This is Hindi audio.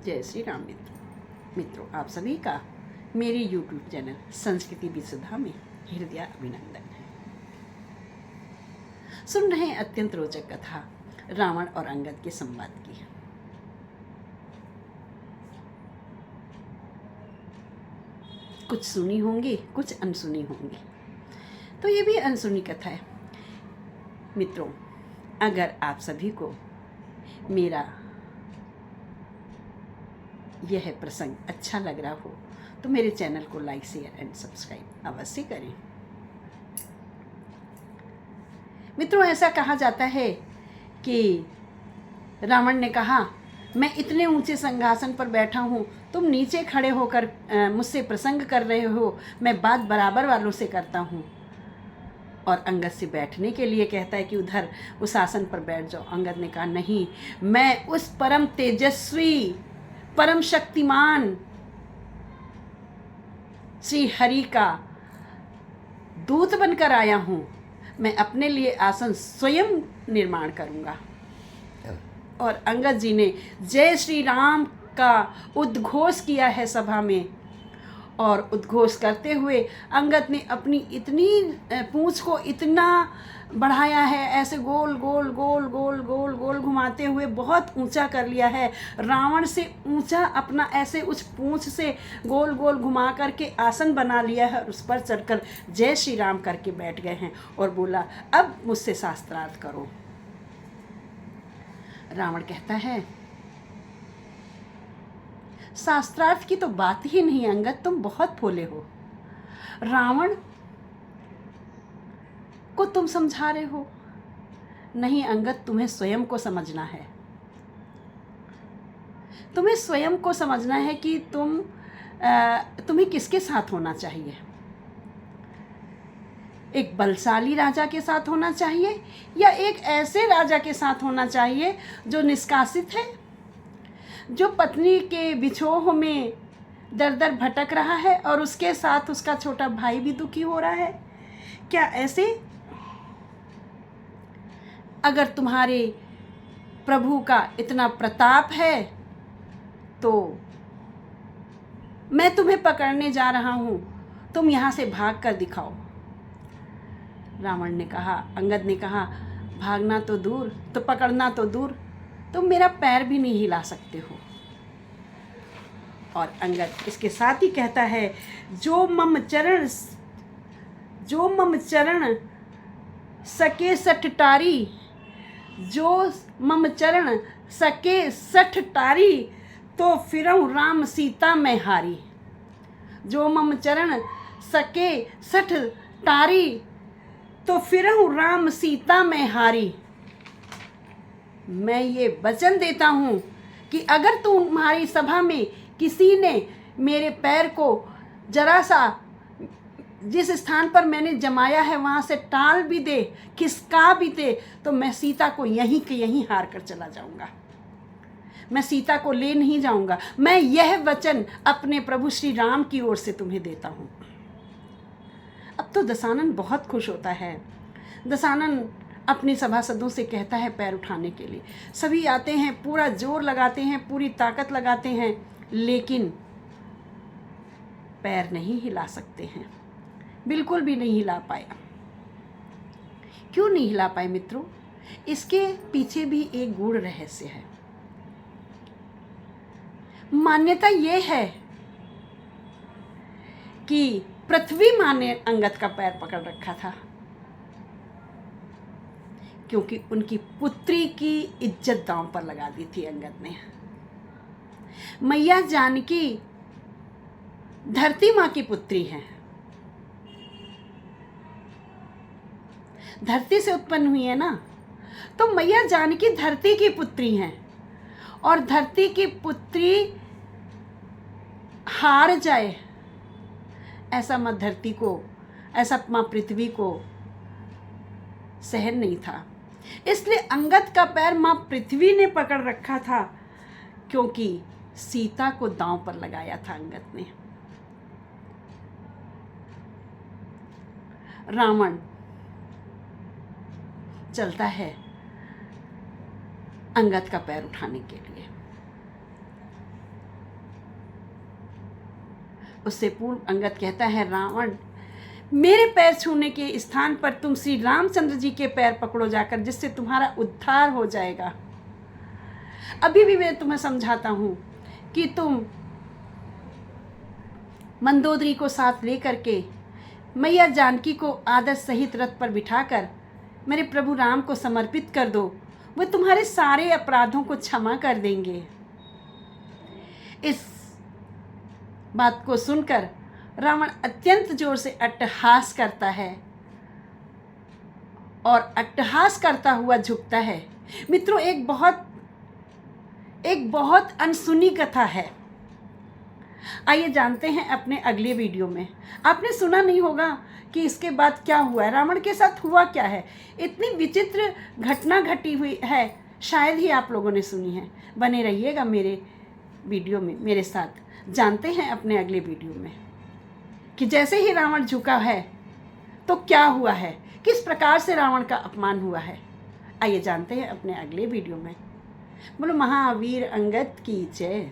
जय श्री राम मित्रों, आप सभी का मेरे YouTube चैनल संस्कृति विशुद्धा में हृदय अभिनंदन है। सुन रहे हैं अत्यंत रोचक कथा रावण और अंगद के संवाद की। कुछ सुनी होंगी, कुछ अनसुनी होंगी, तो ये भी अनसुनी कथा है। मित्रों, अगर आप सभी को मेरा यह प्रसंग अच्छा लग रहा हो तो मेरे चैनल को लाइक, शेयर एंड सब्सक्राइब अवश्य करें। मित्रों, ऐसा कहा जाता है कि रावण ने कहा, मैं इतने ऊंचे सिंहासन पर बैठा हूँ, तुम नीचे खड़े होकर मुझसे प्रसंग कर रहे हो, मैं बात बराबर वालों से करता हूँ। और अंगद से बैठने के लिए कहता है कि उधर उस आसन पर बैठ जाओ। अंगद ने कहा, नहीं, मैं उस परम तेजस्वी, परम शक्तिमान श्री हरि का दूत बनकर आया हूँ, मैं अपने लिए आसन स्वयं निर्माण करूँगा। और अंगद जी ने जय श्री राम का उद्घोष किया है सभा में। और उद्घोष करते हुए अंगद ने अपनी इतनी पूंछ को इतना बढ़ाया है, ऐसे गोल गोल गोल गोल गोल गोल घुमाते हुए बहुत ऊंचा कर लिया है। रावण से ऊंचा अपना ऐसे उस पूंछ से गोल गोल घुमा करके आसन बना लिया है और उस पर चढ़कर जय श्री राम करके बैठ गए हैं और बोला, अब मुझसे शास्त्रार्थ करो। रावण कहता है, शास्त्रार्थ की तो बात ही नहीं अंगद, तुम बहुत भोले हो। रावण को तुम समझा रहे हो। नहीं अंगद, तुम्हें स्वयं को समझना है। तुम्हें स्वयं को समझना है कि तुम्हें किसके साथ होना चाहिए। एक बलशाली राजा के साथ होना चाहिए या एक ऐसे राजा के साथ होना चाहिए जो निष्कासित है, जो पत्नी के विछोह में दर दर भटक रहा है और उसके साथ उसका छोटा भाई भी दुखी हो रहा है। क्या ऐसे? अगर तुम्हारे प्रभु का इतना प्रताप है तो मैं तुम्हें पकड़ने जा रहा हूँ, तुम यहाँ से भाग कर दिखाओ। रावण ने कहा, अंगद ने कहा, भागना तो दूर, तो पकड़ना तो दूर, तुम मेरा पैर भी नहीं हिला सकते हो। और अंगद इसके साथ ही कहता है, जो मम चरण सके सठ टारी, जो मम चरण सके सठ टारी, तो फिरऊँ राम सीता में हारी। जो मम चरण सके सठ टारी, तो फिरऊँ राम सीता में हारी। मैं ये वचन देता हूँ कि अगर तुम्हारी सभा में किसी ने मेरे पैर को जरा सा जिस स्थान पर मैंने जमाया है वहाँ से टाल भी दे, खिसका भी दे, तो मैं सीता को यहीं के यहीं हार कर चला जाऊँगा। मैं सीता को ले नहीं जाऊँगा। मैं यह वचन अपने प्रभु श्री राम की ओर से तुम्हें देता हूँ। अब तो दशानन बहुत खुश होता है। दशानन अपने सभासदों से कहता है पैर उठाने के लिए। सभी आते हैं, पूरा जोर लगाते हैं, पूरी ताकत लगाते हैं, लेकिन पैर नहीं हिला सकते हैं। बिल्कुल भी नहीं हिला पाया। क्यों नहीं हिला पाए मित्रों? इसके पीछे भी एक गूढ़ रहस्य है। मान्यता ये है कि पृथ्वी माँ ने अंगद का पैर पकड़ रखा था, क्योंकि उनकी पुत्री की इज्जत दांव पर लगा दी थी अंगद ने। मैया जानकी धरती माँ की पुत्री हैं, धरती से उत्पन्न हुई है ना, तो मैया जानकी धरती की पुत्री हैं। और धरती की पुत्री हार जाए, ऐसा माँ धरती को, ऐसा माँ पृथ्वी को सहन नहीं था। इसलिए अंगद का पैर माँ पृथ्वी ने पकड़ रखा था, क्योंकि सीता को दांव पर लगाया था अंगद ने। रावण चलता है अंगद का पैर उठाने के लिए। उससे पूर्व अंगद कहता है, रावण मेरे पैर छूने के स्थान पर तुम श्री रामचंद्र जी के पैर पकड़ो जाकर, जिससे तुम्हारा उद्धार हो जाएगा। अभी भी मैं तुम्हें समझाता हूँ कि तुम मंदोदरी को साथ लेकर के मैया जानकी को आदर सहित रथ पर बिठाकर मेरे प्रभु राम को समर्पित कर दो, वो तुम्हारे सारे अपराधों को क्षमा कर देंगे। इस बात को सुनकर रावण अत्यंत जोर से अट्टहास करता है और अट्टहास करता हुआ झुकता है। मित्रों, एक बहुत अनसुनी कथा है। आइए जानते हैं अपने अगले वीडियो में। आपने सुना नहीं होगा कि इसके बाद क्या हुआ है, रावण के साथ हुआ क्या है। इतनी विचित्र घटना घटी हुई है, शायद ही आप लोगों ने सुनी है। बने रहिएगा मेरे वीडियो में मेरे साथ। जानते हैं अपने अगले वीडियो में कि जैसे ही रावण झुका है तो क्या हुआ है, किस प्रकार से रावण का अपमान हुआ है। आइए जानते हैं अपने अगले वीडियो में। बोलो महावीर अंगद की जय।